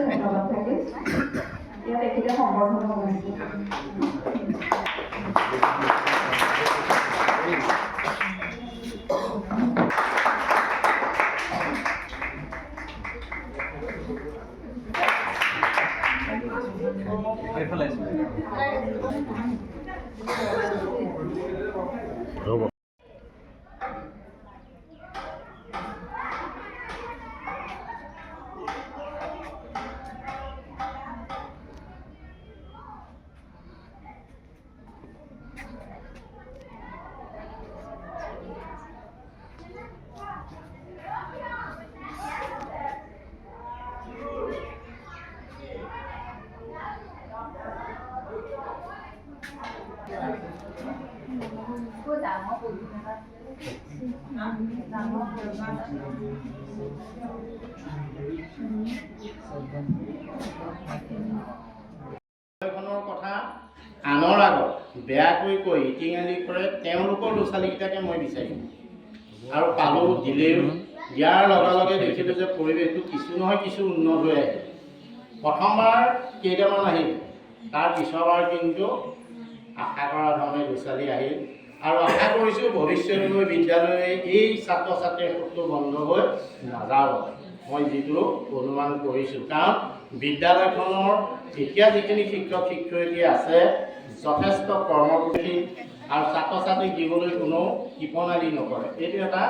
ধন্যবাদ থাকিল ইয়াত এইখিনিতে সম্বৰ্ধনা জনাইছোঁ কথা আনৰ আগত বেয়াকৈ কৈ ইটিঙালি কৰে তেওঁলোকৰ ল'ৰা ছোৱালীকেইটাকে মই বিচাৰিম আৰু পালোঁ দিলেও ইয়াৰ লগে লগে দেখিলোঁ যে পৰিৱেশটো কিছু নহয় কিছু উন্নত হৈ আহিল প্ৰথমবাৰ কেইটামান আহিল তাৰ পিছৰবাৰ কিন্তু আশা কৰা ধৰণে ল'ৰা ছোৱালী আহিল আৰু আশা কৰিছোঁ ভৱিষ্যতলৈ বিদ্যালয়ে এই ছাত্ৰ ছাত্ৰীৰ সুখটো বন্ধ হৈ নাযাব মই যিটো অনুমান কৰিছোঁ কাৰণ বিদ্যালয়খনৰ এতিয়া যিখিনি শিক্ষক শিক্ষয়িত্ৰী আছে যথেষ্ট কৰ্মমুখী আৰু ছাত্ৰ ছাত্ৰীক দিবলৈ কোনো কৃপণালি নকৰে এইটো এটা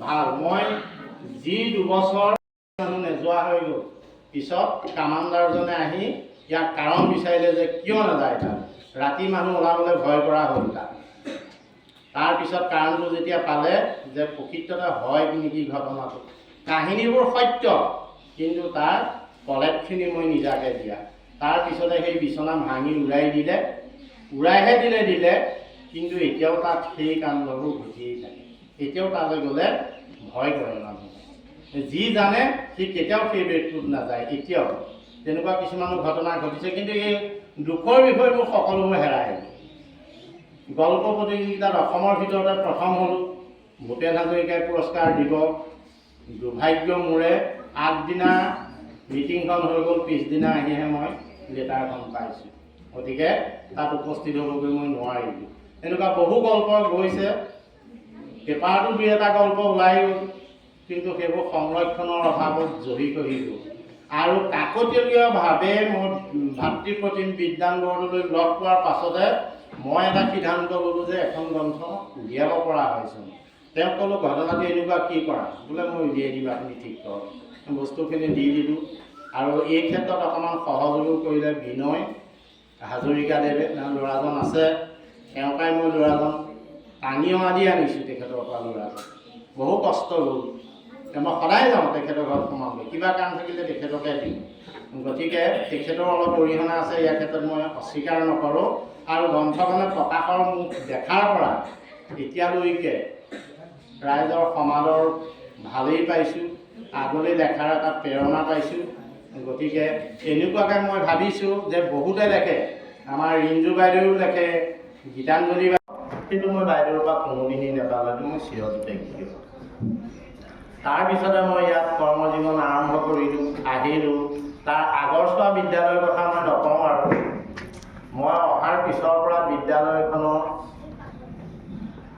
ভাল মই যি দুবছৰ মানুহ নোযোৱা হৈ গ'ল পিছত কামাণ্ডাৰজনে আহি ইয়াক কাৰণ বিচাৰিলে যে কিয় নাযায় তাত ৰাতি মানুহ ওলাবলৈ ভয় কৰা হ'ল তাত তাৰপিছত কাৰণটো যেতিয়া পালে যে প্ৰকৃততে হয় নেকি ঘটনাটো কাহিনীবোৰ সত্য কিন্তু তাৰ কলেপখিনি মই নিজাকৈ দিয়া তাৰপিছতে সেই বিচনা ভাঙি উৰাইহে দিলে কিন্তু এতিয়াও তাত সেই কাণ্ডবোৰ ঘটিয়েই থাকে এতিয়াও তালৈ গ'লে ভয় কৰে মানুহে যি জানে সি কেতিয়াও সেই বেগটোত নাযায় এতিয়াও তেনেকুৱা কিছুমান ঘটনা ঘটিছে কিন্তু এই দুখৰ বিষয়ে মোৰ সকলোবোৰ হেৰাই গ'ল গল্প প্ৰতিযোগিতাত অসমৰ ভিতৰতে প্ৰথম হ'লোঁ ভূপেন হাজৰিকাই পুৰস্কাৰ দিব দুৰ্ভাগ্য মোৰে আগদিনা মিটিংখন হৈ গ'ল পিছদিনা আহিহে মই লেটাৰখন পাইছোঁ গতিকে তাত উপস্থিত হ'বগৈ মই নোৱাৰিলোঁ এনেকুৱা বহু গল্প গৈছে পেপাৰটো দুই এটা গল্প ওলাই গ'ল কিন্তু সেইবোৰ সংৰক্ষণৰ অভাৱত জহি কহি গ'ল আৰু কাকতীয়াভাৱে মই ভাতৃপ্ৰতিম বিজ্ঞান বৰ্ডলৈ লগ পোৱাৰ পাছতে মই এটা সিদ্ধান্ত ল'লোঁ যে এখন গ্ৰন্থ উলিয়াব পৰা হৈছোঁ তেওঁক ক'লোঁ ঘটনাটো এনেকুৱা কি কৰা বোলে মই উলিয়াই দিবা আপুনি ঠিক কৰক বস্তুখিনি দি দিলোঁ আৰু এই ক্ষেত্ৰত অকণমান সহযোগো কৰিলে বিনয় হাজৰিকাদেৱে ল'ৰাজন আছে তেওঁৰ পৰাই মই ল'ৰাজন টানি অনা দি আনিছোঁ তেখেতৰ পৰা ল'ৰাজন বহু কষ্ট গ'ল মই সদায় যাওঁ তেখেতৰ ঘৰত সোমাবলৈ কিবা কাম থাকিলে তেখেতকে দিওঁ গতিকে তেখেতৰ অলপ অৰিহণা আছে ইয়াৰ ক্ষেত্ৰত মই অস্বীকাৰ নকৰোঁ আৰু গ্ৰন্থখনে প্ৰকাশৰ মুখ দেখাৰ পৰা এতিয়ালৈকে ৰাইজৰ সমাজৰ ভালেই পাইছোঁ আগলৈ লেখাৰ এটা প্ৰেৰণা পাইছোঁ গতিকে এনেকুৱাকৈ মই ভাবিছোঁ যে বহুতে লেখে আমাৰ ৰিঞ্জু বাইদেৱেও লেখে গীতাঞ্জলি কিন্তু মই বাইদেউৰ পৰা কোনোদিনেই নাপালোঁ মই চিৰতে গীত তাৰপিছতে মই ইয়াত কৰ্মজীৱন আৰম্ভ কৰিলোঁ আহিলোঁ তাৰ আগৰছোৱা বিদ্যালয়ৰ কথা মই নকওঁ আৰু মই অহাৰ পিছৰ পৰা বিদ্যালয়খনৰ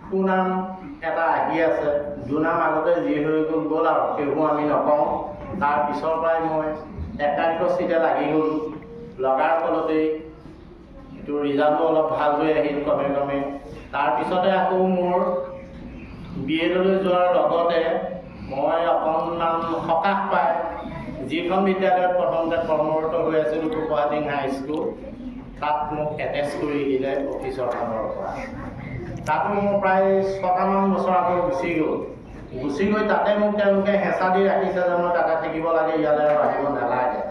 সুনাম এটা আহি আছে দুনাম আগতে যি হৈ গ'ল আৰু সেইবোৰ আমি নকওঁ তাৰ পিছৰ পৰাই মই একাগ্ৰচিতে লাগি গ'লোঁ লগাৰ ফলতেই এইটো ৰিজাল্টো অলপ ভাল হৈ আহিল ক্ৰমে তাৰপিছতে আকৌ মোৰ বি এডলৈ যোৱাৰ লগতে মই অকণমান সকাহ পাই যিখন বিদ্যালয়ত প্ৰথমতে কৰ্মৰত হৈ আছিলোঁ গুৱাহাটী হাইস্কুল তাত মোক এটেচ কৰি দিলে অফিচৰ ফালৰ পৰা তাতো মোৰ প্ৰায় 6টামান বছৰ আকৌ গুচি গৈ তাতে মোক তেওঁলোকে হেঁচা দি ৰাখিছে যে মই তাতে থাকিব লাগে ইয়ালৈ আৰু আহিব নালাগে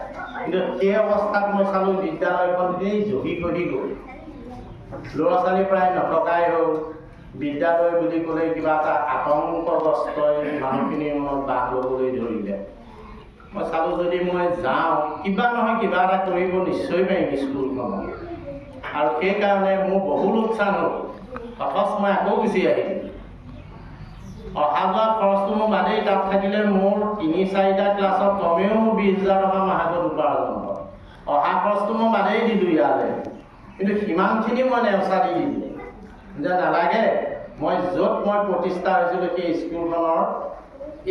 কিন্তু সেই অৱস্থাত মই চালোঁ বিদ্যালয়খন এই জহি কহি গ'ল ল'ৰা ছোৱালী প্ৰায় নথকাই হ'ল বিদ্যালয় বুলি ক'লে কিবা এটা আতংকগ্ৰস্তই মানুহখিনিৰ মনত বাস ল'বলৈ ধৰিলে মই চালোঁ যদি মই যাওঁ কিবা নহয় কিবা এটা কৰিব নিশ্চয় পাৰিম স্কুলখনত আৰু সেইকাৰণে মোৰ বহু লোকচান হ'ল অথচ মই আকৌ গুচি আহিলোঁ অহা যোৱা খৰচটো মোৰ বাদেই তাত থাকিলে মোৰ 3-4টা ক্লাছত কমেও মোৰ 20,000 টকা মাহেকত উপাৰ্জন অহা খৰচটো মই বাদেই দিলোঁ ইয়ালৈ, কিন্তু সিমানখিনি মই নেওচা দি দিলোঁ যে নালাগে, মই য'ত মই প্ৰতিষ্ঠা হৈছিলোঁ সেই স্কুলখনৰ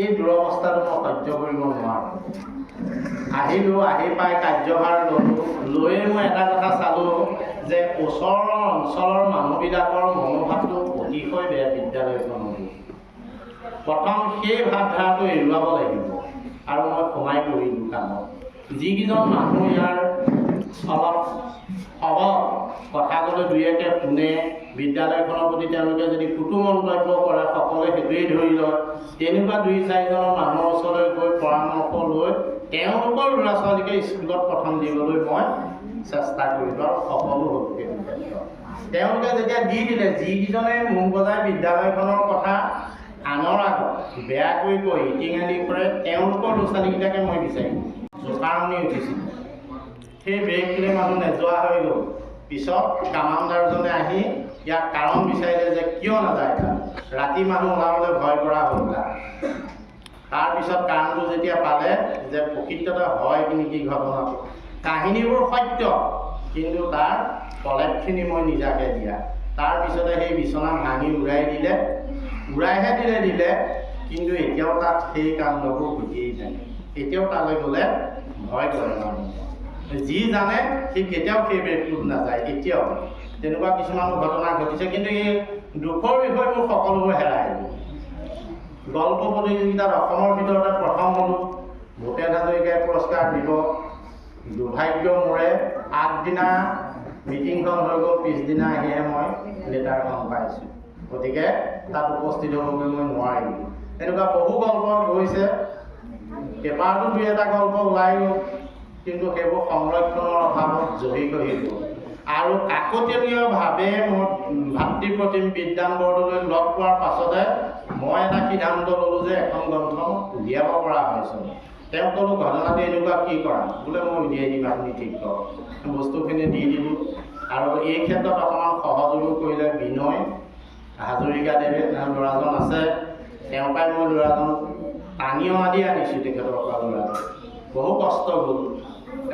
এই দুৰৱস্থাটো মই সহ্য কৰিব নোৱাৰোঁ। আহিলোঁ, আহি পাই কাৰ্যভাৰ ল'লোঁ, লৈয়ে মই এটা কথা চালোঁ যে ওচৰৰ অঞ্চলৰ মানুহবিলাকৰ মনোভাৱটো অতিশয় বেয়া বিদ্যালয়খনৰ। প্ৰথম সেই ভাৱধাৰাটো এৰুৱাব লাগিব আৰু মই সোমাই কৰিলোঁ কামত। যিকেইজন মানুহ ইয়াৰ অলপ সবল, কথা ক'লে দুই একে শুনে, বিদ্যালয়খনৰ প্ৰতি তেওঁলোকে যদি কুটু মন্তব্য কৰে সকলোৱে সেইটোৱেই ধৰি লয়, তেনেকুৱা 2-4জনৰ মানুহৰ ওচৰলৈ গৈ পৰামৰ্শ লৈ তেওঁলোকৰ ল'ৰা ছোৱালীকে স্কুলত প্ৰথম দিবলৈ মই চেষ্টা কৰিলোঁ আৰু সফলো হ'লোঁ সেইটো ক্ষেত্ৰত। তেওঁলোকে যেতিয়া দি দিলে, যিকেইজনে মুখ বজাই বিদ্যালয়খনৰ কথা আনৰ আগত বেয়াকৈ কৈ ইটিঙালি কৰে, তেওঁলোকৰ ল'ৰা ছোৱালীকেইটাকে মই বিচাৰিলোঁ। জোকাৰণি উঠিছিল, সেই ব্ৰেকটোলৈ মানুহ নেযোৱা হৈ গ'ল। পিছত কামাণ্ডাৰজনে আহি ইয়াক কাৰণ বিচাৰিলে যে কিয় নাযায় তাত, ৰাতি মানুহ ওলাবলৈ ভয় কৰা হ'ল তাত। তাৰপিছত কাৰণটো যেতিয়া পালে যে প্ৰকৃততে হয় নেকি ঘটনাটো, কাহিনীবোৰ সত্য, কিন্তু তাৰ প্ৰলেপখিনি মই নিজাকে দিয়া। তাৰপিছতে সেই বিচনা ভাঙি উৰাইহে দিলে, কিন্তু এতিয়াও তাত সেই কাণ্ডবোৰ ঘটিয়েই থাকে। এতিয়াও তালৈ গ'লে ভয় কৰে মানুহ। যি জানে সি কেতিয়াও সেই ব্ৰেকটোত নাযায়। এতিয়াও তেনেকুৱা কিছুমান ঘটনা ঘটিছে, কিন্তু এই দুখৰ বিষয়ে মোৰ সকলোবোৰ হেৰাই গ'ল। গল্প প্ৰতিযোগিতাত অসমৰ ভিতৰতে প্ৰথম হ'লোঁ। ভূপেন হাজৰিকাই পুৰস্কাৰ দিব, দুৰ্ভাগ্য মোৰে আগদিনা মিটিংখন হৈ গ'ল, পিছদিনা আহিহে মই লেটাৰখন পাইছোঁ। গতিকে তাত উপস্থিত হ'বলৈ মই নোৱাৰিলোঁ। এনেকুৱা বহু গল্প গৈছে, পেপাৰটো 2-এটা গল্প ওলাই গ'ল, কিন্তু সেইবোৰ সংৰক্ষণৰ অভাৱত জহি কহি গ'ল। আৰু কাকতলীয়ভাৱে মোৰ ভাতৃপ্ৰতিম বিদ্যান বৰদলৈ লগ পোৱাৰ পাছতে মই এটা সিদ্ধান্ত ল'লোঁ যে এখন গ্ৰন্থ উলিয়াব পৰা হৈছোঁ। তেওঁক ক'লোঁ ঘটনাটো এনেকুৱা কি কৰা, বোলে মই উলিয়াই দিম, আপুনি ঠিক কৰক। বস্তুখিনি দি দিলোঁ আৰু এই ক্ষেত্ৰত অকণমান সহযোগো কৰিলে বিনয় হাজৰিকাদেৱে, ল'ৰাজন আছে, তেওঁৰ পৰাই মই ল'ৰাজন টানি অনা দি আনিছোঁ তেখেতৰ পৰা ল'ৰাজন। বহু কষ্ট গ'ল,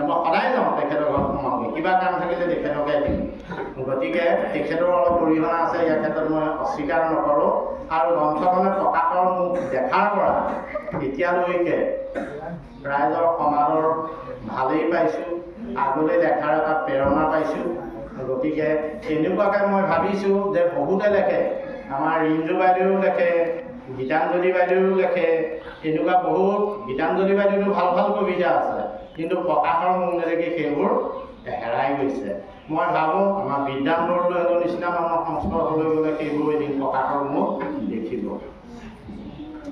মই সদায় যাওঁ তেখেতৰ ঘৰত সোমাওঁগৈ, কিবা কাম থাকিলে তেখেতকে দিম। গতিকে তেখেতৰ অলপ অৰিহণা আছে, ইয়াৰ ক্ষেত্ৰত মই অস্বীকাৰ নকৰোঁ। আৰু গ্ৰন্থখনে প্ৰকাশৰ মুখ দেখাৰ পৰা এতিয়ালৈকে ৰাইজৰ সমাদৰ ভালেই পাইছোঁ, আগলৈ দেখাৰ এটা প্ৰেৰণা পাইছোঁ। গতিকে তেনেকুৱাকৈ মই ভাবিছোঁ যে বহুতে লেখে, আমাৰ ৰিঞ্জু বাইদেৱেও লেখে, গীতাঞ্জলি বাইদেৱেও লেখে, এনেকুৱা বহুত, গীতাঞ্জলি বাইদেৱেও ভাল কবিতা আছে, কিন্তু প্ৰকাশৰ মুখ নেদেখি সেইবোৰ হেৰাই গৈছে। মই ভাবোঁ আমাৰ বিদ্যান বৰদলৈহঁতৰ নিচিনা মানুহৰ সংস্পৰ্শলৈ গ'লে সেইবোৰ এদিন প্ৰকাশৰ মুখ দেখিব।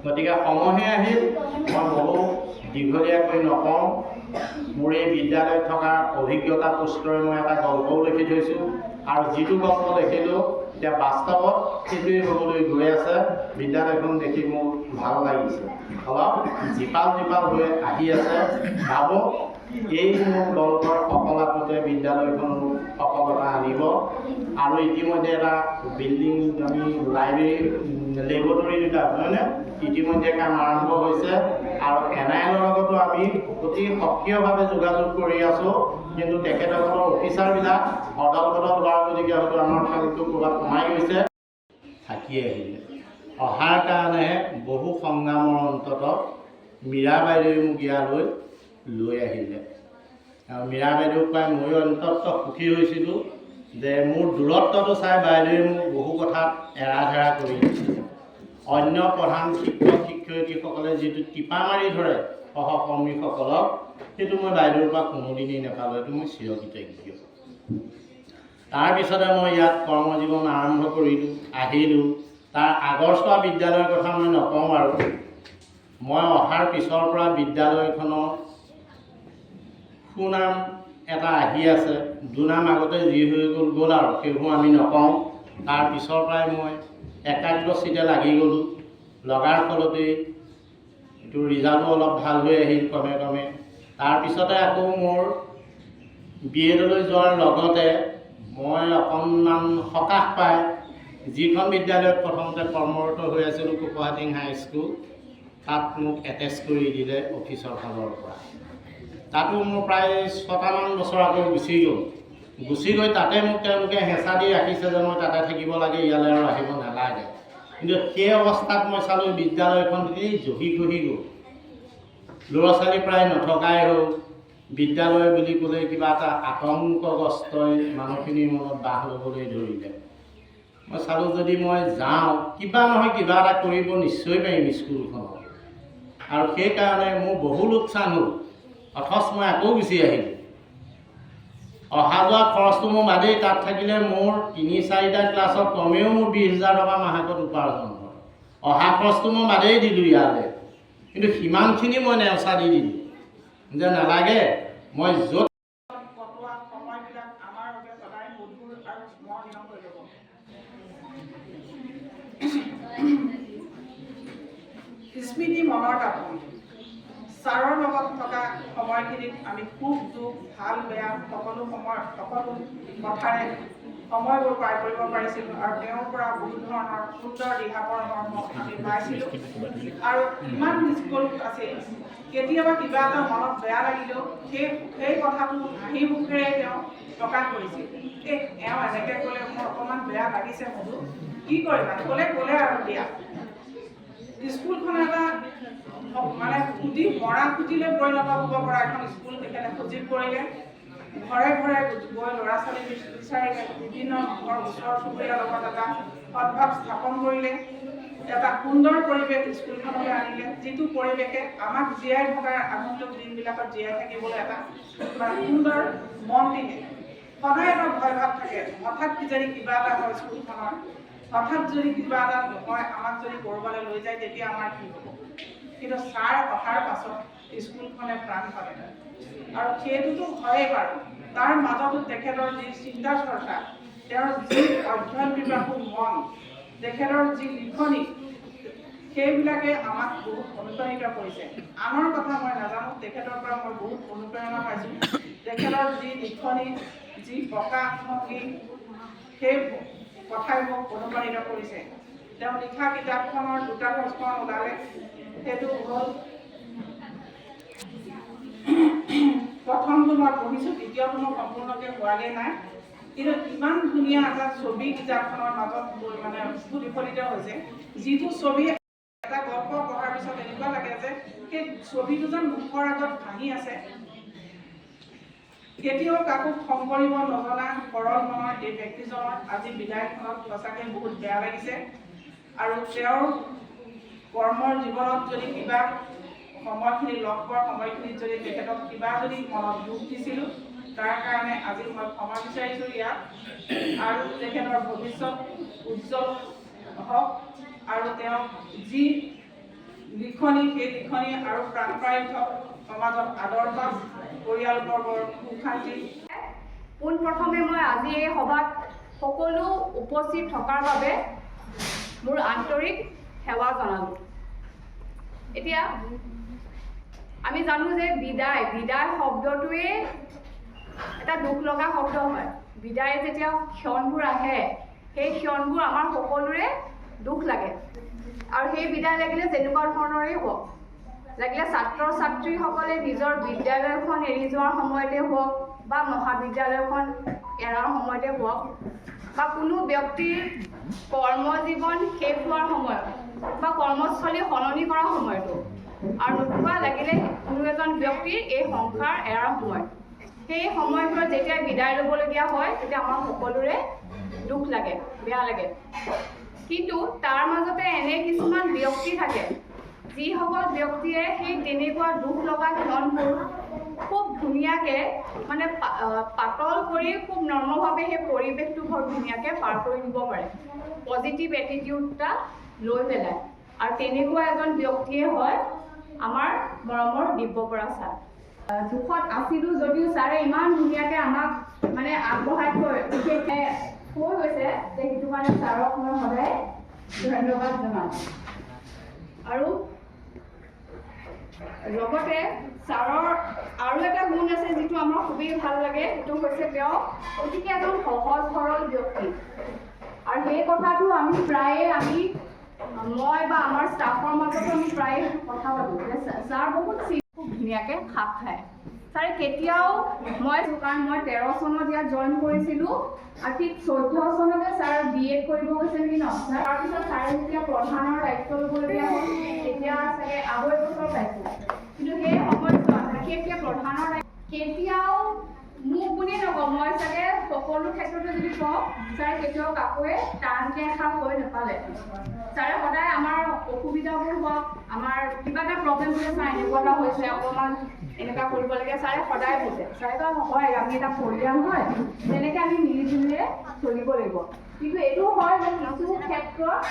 গতিকে সময়হে আহিল, মই বহু দীঘলীয়াকৈ নকওঁ। মোৰ এই বিদ্যালয়ত থকা অভিজ্ঞতা পুষ্টৰে মই এটা গল্পও লিখি থৈছোঁ, আৰু যিটো গল্প লিখিলোঁ এতিয়া বাস্তৱত সেইটোৱেই হ'বলৈ গৈ আছে। বিদ্যালয়খন দেখি মোৰ ভাল লাগিছে, অলপ জীপাল হৈ আহি আছে। ভাবোঁ এই মোৰ গল্পৰ সফলতাটোতে বিদ্যালয়খন সফলতা আনিব। আৰু ইতিমধ্যে এটা বিল্ডিং, আমি লাইব্ৰেৰী, লেবৰেটৰী দুটা হয়নে, ইতিমধ্যে কাম আৰম্ভ হৈছে। আৰু NIL লগতো আমি অতি সক্ৰিয়ভাৱে যোগাযোগ কৰি আছোঁ, কিন্তু তেখেতসকলৰ অফিচাৰবিলাক অদল বদল হোৱাৰ গতিকে হয়তো আমাৰ ফালটো ক'ৰবাত সোমাই গৈছে। থাকি আহিলে, অহাৰ কাৰণে বহু সংগ্ৰামৰ অন্তত মীৰা বাইদেৱে মোক ইয়ালৈ লৈ আহিলে। আৰু মীৰা বাইদেউক পাই ময়ো অন্তত সুখী হৈছিলোঁ যে মোৰ দূৰত্বটো চাই বাইদেৱে মোক বহু কথাত এৰা ধেৰা কৰি দিছিল। অন্য প্ৰধান শিক্ষক শিক্ষয়িত্ৰীসকলে যিটো টিপা মাৰি ধৰে সহকৰ্মীসকলক, সেইটো মই বাইদেউৰ পৰা কোনোদিনেই নাপালোঁ। এইটো মই চিৰকৃতজ্ঞ। তাৰপিছতে মই ইয়াত কৰ্মজীৱন আৰম্ভ কৰিলোঁ, আহিলোঁ। তাৰ আগৰছোৱা বিদ্যালয়ৰ কথা মই নকওঁ আৰু। মই অহাৰ পিছৰ পৰা বিদ্যালয়খনৰ সুনাম এটা আহি আছে, দুনাম আগতে যি হৈ গ'ল আৰু সেইবোৰ আমি নকওঁ। তাৰ পিছৰ পৰাই মই একাগ্ৰচিতে লাগি গ'লোঁ, লগাৰ ফলতেই এইটো ৰিজাল্টো অলপ ভাল হৈ আহিল ক্ৰমে। তাৰপিছতে আকৌ মোৰ BEdলৈ যোৱাৰ লগতে মই অকণমান সকাহ পাই যিখন বিদ্যালয়ত প্ৰথমতে কৰ্মৰত হৈ আছিলোঁ, কোকহাটিং হাইস্কুল, তাত মোক এটেচ কৰি দিলে অফিচৰ ফালৰ পৰা। তাতো মোৰ প্ৰায় 6টামান বছৰ আগত গুচি গৈ তাতে মোক তেওঁলোকে হেঁচা দি ৰাখিছে যে মই তাতে থাকিব লাগে, ইয়ালৈ আৰু আহিব নালাগে। কিন্তু সেই অৱস্থাত মই চালোঁ বিদ্যালয়খন এই জহি খহি গ'ল, ল'ৰা ছোৱালী প্ৰায় নথকাই হ'ল। বিদ্যালয় বুলি ক'লে কিবা এটা আতংকগ্ৰস্তই মানুহখিনিৰ মনত বাস ল'বলৈ ধৰিলে। মই চালোঁ যদি মই যাওঁ কিবা নহয় কিবা এটা কৰিব নিশ্চয় পাৰিম স্কুলখনত, আৰু সেইকাৰণে মোৰ বহু লোকচান হ'ল। অথচ মই আকৌ গুচি আহিলোঁ। অহা যোৱা খৰচটো মোৰ বাদেই, তাত থাকিলে মোৰ 3-4টা ক্লাছত কমেও মোৰ 20,000 টকা মাহেকত উপাৰ্জন হয়। অহা খৰচটো মই বাদেই দিলোঁ ইয়ালৈ, কিন্তু সিমানখিনি মই নেওচা দি দিলোঁ যে নালাগে, মই য'ত কটোৱা সময়বিলাক আমাৰ বাবে সদায় মধুৰ আৰু স্মৰণীয় হৈ ৰ'ব। স্মৃতি মনৰ কাপোৰ। ছাৰৰ লগত থকা সময়খিনিত আমি সুখ দুখ ভাল বেয়া সকলো কথাৰে সময়বোৰ পাৰ কৰিব পাৰিছিলোঁ, আৰু তেওঁৰ পৰা বহু ধৰণৰ সুন্দৰ দিহা পৰামৰ্শ আমি পাইছিলোঁ। আৰু ইমান স্কুল আছিল, কেতিয়াবা কিবা এটা মনত বেয়া লাগিলেও সেই কথাটো হাঁহি মুখেৰে তেওঁ প্ৰকাশ কৰিছিল। এওঁ এনেকৈ ক'লে মোৰ অকণমান বেয়া লাগিছে, মধু কি কৰিবা, ক'লে আৰু দিয়া। স্কুলখন এটা মানে মৰা খুঁটিলৈ পৰিণত হ'ব পৰা এখন স্কুল তেখেতে সজীৱ কৰিলে। ঘৰে ঘৰে গৈ ল'ৰা ছোৱালী বিচাৰিলে, বিভিন্ন ওচৰ চুবুৰীয়াৰ লগত এটা সদ্ভাৱ স্থাপন কৰিলে, এটা সুন্দৰ পৰিৱেশ স্কুলখনলৈ আনিলে, যিটো পৰিৱেশে আমাক জীয়াই থকাৰ আগন্তুক দিনবিলাকত জীয়াই থাকিবলৈ এটা সুন্দৰ মন দিলে। সদায় এটা ভয় ভাৱ থাকে, হঠাৎ কিজানি কিবা এটা হয় স্কুলখনৰ, হঠাৎ যদি কিবা এটা নহয়, আমাক যদি ক'ৰবালৈ লৈ যায় তেতিয়া আমাৰ কি হ'ব। কিন্তু ছাৰ অহাৰ পাছত স্কুলখনে প্ৰাণ পালে, আৰু সেইটোতো হয়েই বাৰু। তাৰ মাজতো তেখেতৰ যি চিন্তা চৰ্চা, তেওঁৰ যি অধ্যয়ন বিভাগৰ মন, তেখেতৰ যি লিখনি, সেইবিলাকে আমাক বহুত অনুপ্ৰাণিত কৰিছে। আনৰ কথা মই নাজানো, তেখেতৰ পৰা মই বহুত অনুপ্ৰেৰণা পাইছোঁ। তেখেতৰ যি লিখনি, যি প্ৰকাশভংগী, সেই কথাই মোক অনুপ্ৰাণিত কৰিছে। তেওঁ লিখা কিতাপখনৰ 2টা সংস্কৰণ ওলালে, সেইটো হ'ল প্ৰথমটো মই পঢ়িছোঁ, দ্বিতীয়টো মই সম্পূৰ্ণকৈ হোৱাগৈ নাই, কিন্তু ইমান ধুনীয়া এটা ছবি কিতাপখনৰ মাজত মানে প্ৰতিফলিত হৈছে। যিটো ছবি এটা গল্প পঢ়াৰ পিছত এনেকুৱা লাগে যে সেই ছবিটো যেন মুখৰ আগত ভাঙি আছে। কেতিয়াও কাকো খং কৰিব নজনা সৰল মনৰ এই ব্যক্তিজনৰ আজি বিদায়খনত সঁচাকৈ বহুত বেয়া লাগিছে। আৰু তেওঁৰ কৰ্মৰ জীৱনত যদি কিবা সময়খিনি লগ পোৱাৰ সময়খিনিত যদি তেখেতক কিবা যদি মনত দুখ দিছিলোঁ, তাৰ কাৰণে আজি মই ক্ষমা বিচাৰিছোঁ ইয়াত। আৰু তেখেতৰ ভৱিষ্যত উজ্জ্বল হওক, আৰু তেওঁ যি লিখনি, সেই লিখনি আৰু প্ৰাণপায়িত হওক, সমাজত আদৰ পাওক, পৰিয়ালবৰ্গৰ সুখ শান্তি। পোনপ্ৰথমে মই আজি এই সভাত সকলো উপস্থিত থকাৰ বাবে মোৰ আন্তৰিক সেৱা জনালোঁ। এতিয়া আমি জানো যে বিদায় শব্দটোৱে এটা দুখ লগা শব্দ হয়। বিদায় যেতিয়া ক্ষণবোৰ আহে, সেই ক্ষণবোৰ আমাৰ সকলোৰে দুখ লাগে, আৰু সেই বিদায় লাগিলে যেনেকুৱা ধৰণৰেই হওক, লাগিলে ছাত্ৰ ছাত্ৰীসকলে নিজৰ বিদ্যালয়খন এৰি যোৱাৰ সময়তে হওক, বা মহাবিদ্যালয়খন এৰাৰ সময়তে হওক, বা কোনো ব্যক্তিৰ কৰ্মজীৱন শেষ হোৱাৰ সময়ত, বা কৰ্মস্থলী সলনি কৰাৰ সময়তো, আৰু নতুবা লাগিলে কোনো এজন ব্যক্তিৰ এই সংসাৰ এৰাৰ সময়ত, সেই সময়বোৰত যেতিয়া বিদায় ল'বলগীয়া হয়, তেতিয়া আমাৰ সকলোৰে দুখ লাগে, বেয়া লাগে। কিন্তু তাৰ মাজতে এনে কিছুমান ব্যক্তি থাকে, যিসকল ব্যক্তিয়ে সেই তেনেকুৱা দুখ লগা ক্ষণবোৰ খুব ধুনীয়াকৈ মানে পাতল কৰি খুব নৰ্মভাৱে সেই পৰিৱেশটো বৰ ধুনীয়াকৈ পাৰ কৰি দিব পাৰে, পজিটিভ এটিটিউড এটা লৈ পেলাই। আৰু তেনেকুৱা এজন ব্যক্তিয়ে হয় আমাৰ মৰমৰ দিব্য বৰা ছাৰ। দুখত আছিলোঁ যদিও ছাৰে ইমান ধুনীয়াকৈ আমাক মানে আগবঢ়াই থৈ বিশেষকৈ কৈ গৈছে যে সেইটো কাৰণে ছাৰক মই সদায় ধন্যবাদ জনাওঁ। আৰু লগতে ছাৰৰ আৰু এটা গুণ আছে যিটো আমাৰ খুবেই ভাল লাগে, সেইটো হৈছে তেওঁ অতিকে এজন সহজ সৰল ব্যক্তি। আৰু সেই কথাটো আমি মই বা আমাৰ ষ্টাফৰ মাজতো আমি প্ৰায়ে কথা পাতোঁ যে ছাৰ বহুত খুব ধুনীয়াকৈ খাপ খায়। ছাৰে কেতিয়াও মই কাৰণ মই 13 চনত ইয়াত জইন কৰিছিলোঁ আৰু ঠিক 14 চনতে ছাৰ BEd কৰিব গৈছে নেকি ন ছাৰ তাৰপিছত ছাৰে যেতিয়া প্ৰধানৰ দায়িত্ব ল'বলগীয়া হ'ল তেতিয়া চাগে আৰু এবছৰ পাইছিল কিন্তু সেই সময়ছোৱাত বিশেষকৈ প্ৰধানৰ কেতিয়াও মোক বুলিয়ে নকওঁ মই চাগে সকলো ক্ষেত্ৰতে যদি কওঁ ছাৰে কেতিয়াও কাকোৱে টানকৈ এষাৰ হৈ নাপালে ছাৰে সদায় আমাৰ অসুবিধাবোৰ হওক আমাৰ কিবা এটা প্ৰব্লেম হ'লে ছাৰ এনেকুৱা এটা হৈছে অকণমান এনেকুৱা কৰিব লাগে ছাৰে সদায় বুজে ছাৰে কয় হয় আমি এটা পৰিয়াল হয় তেনেকৈ আমি মিলি জুলিয়ে চলিব লাগিব কিন্তু এইটো হয় যে কিছু ক্ষেত্ৰত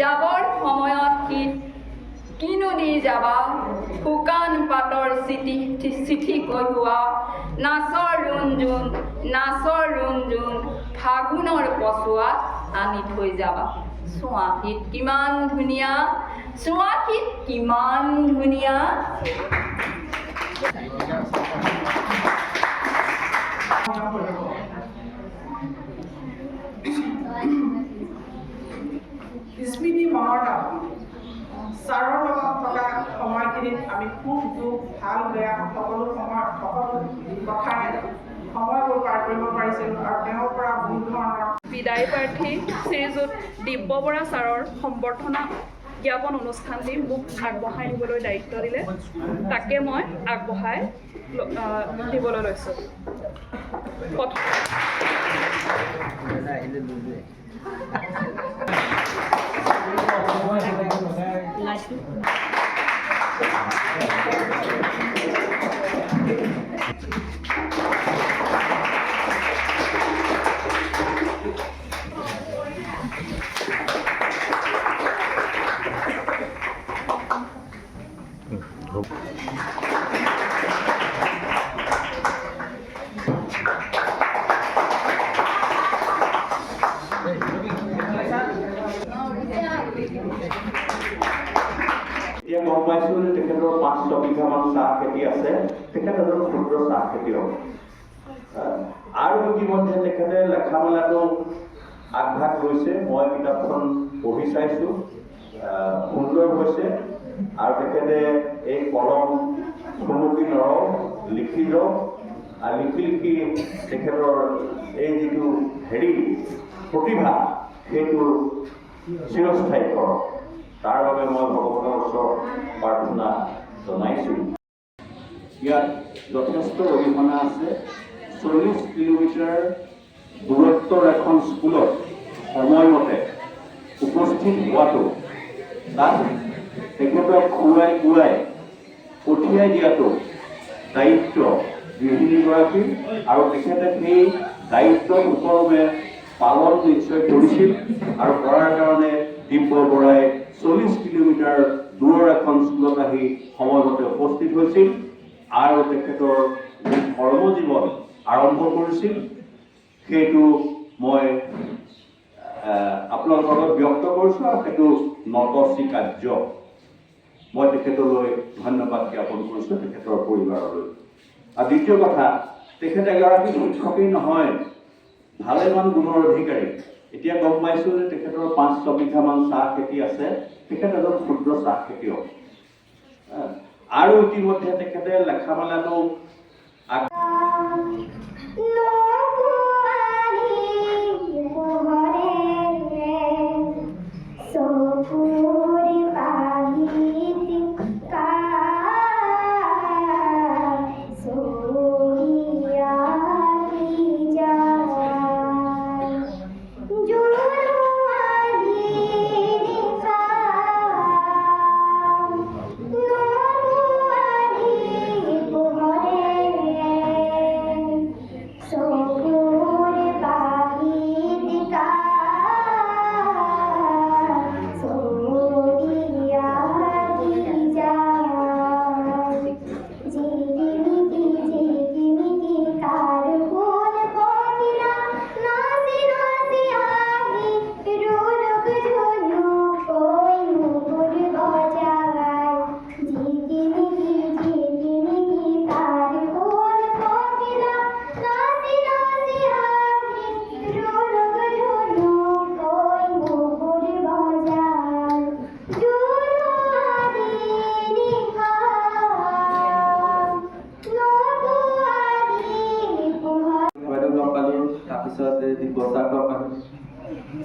যাবৰ সময়ত কিনো দি যাবা শুকান পাতৰ চিঠি কঢ়োৱা নাচৰ ৰুণ ফাগুনৰ পচোৱাত আনি থৈ যাবা চোৱাহিত কিমান ধুনীয়া স্মৃতি মনৰ কাপোৰ ছাৰৰ লগত থকা সময়খিনিত আমি খুব দুখ ভাল বেয়া সকলো কথাৰে সময়বোৰ পাৰ কৰিব পাৰিছিলোঁ আৰু তেওঁৰ পৰা বহুত ধৰণৰ বিদায় প্ৰাৰ্থী শ্ৰীযুত দিব্য বৰা ছাৰৰ সম্বৰ্ধনা জ্ঞাপন অনুষ্ঠানটি মোক আগবঢ়াই নিবলৈ দায়িত্ব দিলে তাকে মই আগবঢ়াই দিবলৈ লৈছোঁ এতিয়া গম পাইছোঁ যে তেখেতৰ 5 বিঘামান চাহ খেতি আছে তেখেত এজন ক্ষুদ্ৰ চাহ খেতিয়ক আৰু ইতিমধ্যে তেখেতে লেখা মেলাটো আগভাগ লৈছে মই কিতাপখন পঢ়ি চাইছোঁ সুন্দৰ হৈছে আৰু তেখেতে এই কলম চুমুকি নৰওঁ লিখি যাওক আৰু লিখি তেখেতৰ এই যিটো প্ৰতিভা সেইটো চিৰস্থায়ী কৰক তাৰ বাবে মই ভগৱানৰ ওচৰত প্ৰাৰ্থনা জনাইছোঁ ইয়াত যথেষ্ট অৰিহণা আছে 40 কিলোমিটাৰ দূৰত্বৰ এখন স্কুলত সময়মতে উপস্থিত হোৱাটো তাত তেখেতক খুৱাই বুৱাই পঠিয়াই দিয়াটো দায়িত্ব গৃহিণীগৰাকীৰ আৰু তেখেতে সেই দায়িত্ব সুকলমে পালন নিশ্চয় কৰিছিল আৰু কৰাৰ কাৰণে দিব্য বৰাই 40 কিলোমিটাৰ দূৰৰ এখন স্কুলত আহি সময়মতে উপস্থিত হৈছিল আৰু তেখেতৰ কৰ্মজীৱন আৰম্ভ কৰিছিল সেইটো মই আপোনালোকৰ লগত ব্যক্ত কৰিছোঁ আৰু সেইটো নতস্বীকাৰ্য মই তেখেতলৈ ধন্যবাদ জ্ঞাপন কৰিছোঁ তেখেতৰ পৰিবাৰলৈ আৰু দ্বিতীয় কথা, তেখেত এগৰাকী শিক্ষকেই নহয়, ভালেমান গুণৰ অধিকাৰী। এতিয়া গম পাইছোঁ যে তেখেতৰ 5-6 বিঘামান চাহ খেতি আছে। তেখেত এজন ক্ষুদ্ৰ চাহ খেতিয়ক। আৰু ইতিমধ্যে তেখেতে লেখা মেলাটো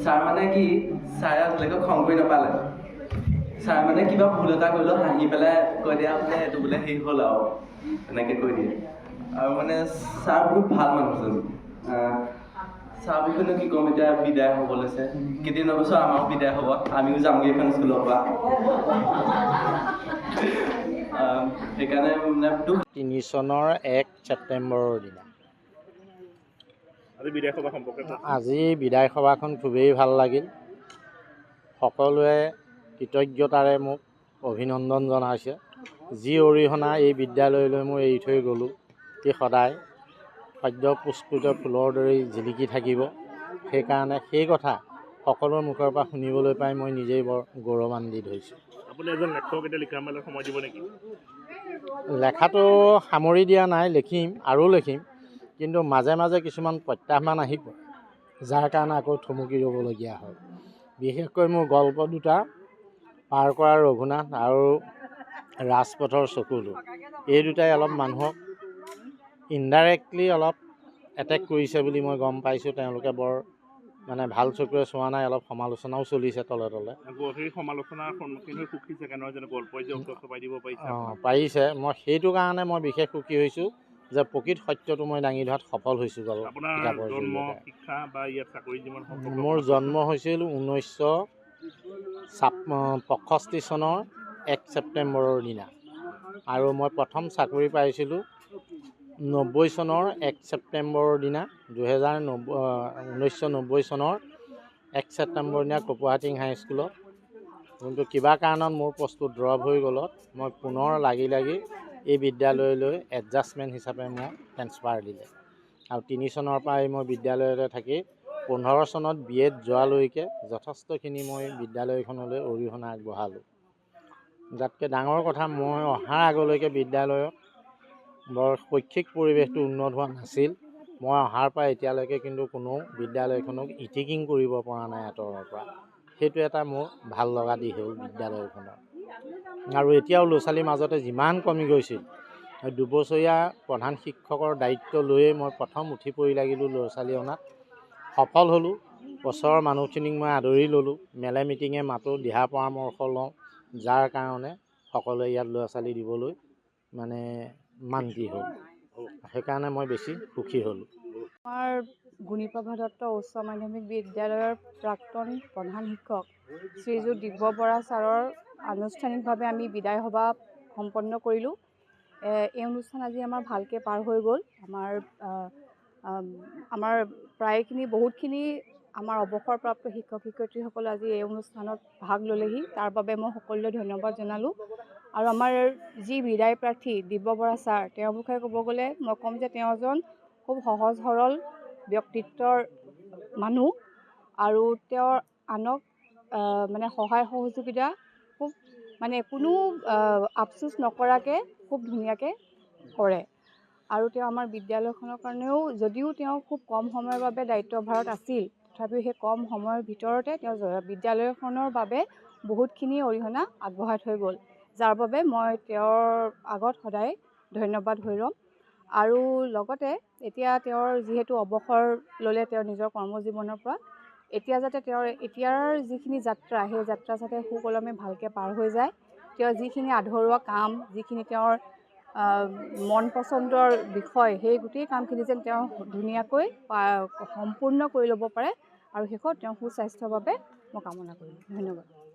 ছাৰ মানে কি, ছাৰে আজিলৈকে খং কৰি নাপালে। ছাৰ মানে কিবা ভুল এটা কৰিলেও হাঁহি পেলাই কৈ দিয়া বোলে এইটো বোলে হেৰি হ'ল আৰু এনেকৈ কৈ দিয়ে। আৰু মানে ছাৰ বহুত ভাল মানুহজন। ছাৰ বিষয়েনো কি ক'ম, এতিয়া বিদায় হ'ব লৈছে। কেইদিনমানৰ পিছত আমাৰো বিদায় হ'ব, আমিও যামগৈ এখন স্কুলৰ পৰা। সেইকাৰণে মানে 3 চনৰ 1 ছেপ্টেম্বৰৰ দিনা আজি বিদায় সভাখন খুবেই ভাল লাগিল। সকলোৱে কৃতজ্ঞতাৰে মোক অভিনন্দন জনাইছে। যি অৰিহণা এই বিদ্যালয়লৈ মই এৰি থৈ গ'লোঁ, সি সদায় সদ্য পুষ্পিত ফুলৰ দৰেই জিলিকি থাকিব। সেইকাৰণে সেই কথা সকলোৰে মুখৰ পৰা শুনিবলৈ পাই মই নিজেই বৰ গৌৰৱান্বিত হৈছোঁ। আপুনি এজন লেখক, এতিয়া লিখা মেলাত সময় দিব নেকি? লেখাটো সামৰি দিয়া নাই, লিখিম আৰু লিখিম, কিন্তু মাজে মাজে কিছুমান প্ৰত্যাহ্বান আহিব, যাৰ কাৰণে আকৌ থমকি ৰ'বলগীয়া হয়। বিশেষকৈ মোৰ গল্প দুটা, পাৰ কৰা ৰঘুনাথ আৰু ৰাজপথৰ চকুলো, এই দুটাই অলপ মানুহক ইনডাইৰেক্টলি অলপ এটেক কৰিছে বুলি মই গম পাইছোঁ। তেওঁলোকে বৰ মানে ভাল চকুৰে চোৱা নাই, অলপ সমালোচনাও চলিছে তলে তলে। সেই সমালোচনাৰ সন্মুখীন হৈ সুখী চাগে নহয়, যেনে গল্পই যে উত্তৰ চপাই দিব পাৰিছে। পাৰিছে। মই সেইটো কাৰণে মই বিশেষ সুখী হৈছোঁ যে প্ৰকৃত সত্যটো মই দাঙি ধৰাত সফল হৈছোঁ। আপোনাৰ জন্ম, শিক্ষা বা ইয়াত চাকৰি জীৱন সম্পৰ্কে? মোৰ জন্ম হৈছিল 1965 চনৰ 1 ছেপ্টেম্বৰৰ দিনা, আৰু মই প্ৰথম চাকৰি পাইছিলোঁ 90 চনৰ 1 ছেপ্টেম্বৰৰ দিনা। 1990 চনৰ 1 ছেপ্টেম্বৰৰ দিনা কপুৱাহাটিং হাইস্কুলত। কিন্তু কিবা কাৰণত মোৰ পষ্টটো ড্ৰপ হৈ গ'লত মই পুনৰ লাগি এই বিদ্যালয়লৈ এডজাষ্টমেণ্ট হিচাপে মোক ট্ৰেন্সফাৰ দিলে। আৰু 3 চনৰ পৰাই মই বিদ্যালয়তে থাকি 15 চনত BEd যোৱালৈকে যথেষ্টখিনি মই বিদ্যালয়খনলৈ অৰিহণা আগবঢ়ালোঁ। যাতকৈ ডাঙৰ কথা, মই অহাৰ আগলৈকে বিদ্যালয়ত বৰ শৈক্ষিক পৰিৱেশটো উন্নত হোৱা নাছিল। মই অহাৰ পৰা এতিয়ালৈকে কিন্তু কোনো বিদ্যালয়খনক ইটিকিং কৰিব পৰা নাই আঁতৰৰ পৰা। সেইটো এটা মোৰ ভাল লগা দিশ হ'ল বিদ্যালয়খনৰ। আৰু এতিয়াও ল'ৰা ছোৱালীৰ মাজতে যিমান কমি গৈছিল, 2 বছৰীয়া প্ৰধান শিক্ষকৰ দায়িত্ব লৈয়ে মই প্ৰথম উঠি পৰি লাগিলোঁ ল'ৰা ছোৱালী অনাত। সফল হ'লোঁ। ওচৰৰ মানুহখিনিক মই আদৰি ল'লোঁ, মেলে মিটিঙে মাতোঁ, দিহা পৰামৰ্শ লওঁ, যাৰ কাৰণে সকলোৱে ইয়াত ল'ৰা ছোৱালী দিবলৈ মানে মান্তি হ'ল। সেইকাৰণে মই বেছি সুখী হ'লোঁ। আমাৰ গুণীপ্ৰভা দত্ত উচ্চ মাধ্যমিক বিদ্যালয়ৰ প্ৰাক্তন প্ৰধান শিক্ষক শ্ৰীযুত দিব্য বৰা ছাৰৰ আনুষ্ঠানিকভাৱে আমি বিদায় সভা সম্পন্ন কৰিলোঁ। এই অনুষ্ঠান আজি আমাৰ ভালকৈ পাৰ হৈ গ'ল। আমাৰ প্ৰায়খিনি বহুতখিনি আমাৰ অৱসৰপ্ৰাপ্ত শিক্ষক শিক্ষয়িত্ৰীসকলে আজি এই অনুষ্ঠানত ভাগ ল'লেহি। তাৰ বাবে মই সকলোলৈ ধন্যবাদ জনালোঁ। আৰু আমাৰ যি বিদায় প্ৰাৰ্থী দিব্য বৰা ছাৰ, তেওঁৰ বিষয়ে ক'ব গ'লে মই ক'ম যে তেওঁ এজন খুব সহজ সৰল ব্যক্তিত্বৰ মানুহ, আৰু তেওঁৰ আনক মানে সহায় সহযোগিতা খুব মানে কোনো আফচোচ নকৰাকৈ খুব ধুনীয়াকৈ কৰে। আৰু তেওঁ আমাৰ বিদ্যালয়খনৰ কাৰণেও যদিও তেওঁ খুব কম সময়ৰ বাবে দায়িত্বভাৰত আছিল, তথাপিও সেই কম সময়ৰ ভিতৰতে তেওঁ বিদ্যালয়খনৰ বাবে বহুতখিনি অৰিহণা আগবঢ়াই থৈ গ'ল, যাৰ বাবে মই তেওঁৰ আগত সদায় ধন্যবাদ হৈ ৰ'ম। আৰু লগতে এতিয়া তেওঁৰ যিহেতু অৱসৰ ল'লে তেওঁৰ নিজৰ কৰ্মজীৱনৰ পৰা, এতিয়া যাতে তেওঁৰ এতিয়াৰ যিখিনি যাত্ৰা, সেই যাত্ৰা যাতে সুকলমে ভালকৈ পাৰ হৈ যায়। তেওঁৰ যিখিনি আধৰুৱা কাম, যিখিনি তেওঁৰ মন পচন্দৰ বিষয়, সেই গোটেই কামখিনি যেন তেওঁ ধুনীয়াকৈ সম্পূৰ্ণ কৰি ল'ব পাৰে আৰু শেষত তেওঁৰ সুস্বাস্থ্যৰ বাবে মই কামনা কৰিলোঁ। ধন্যবাদ।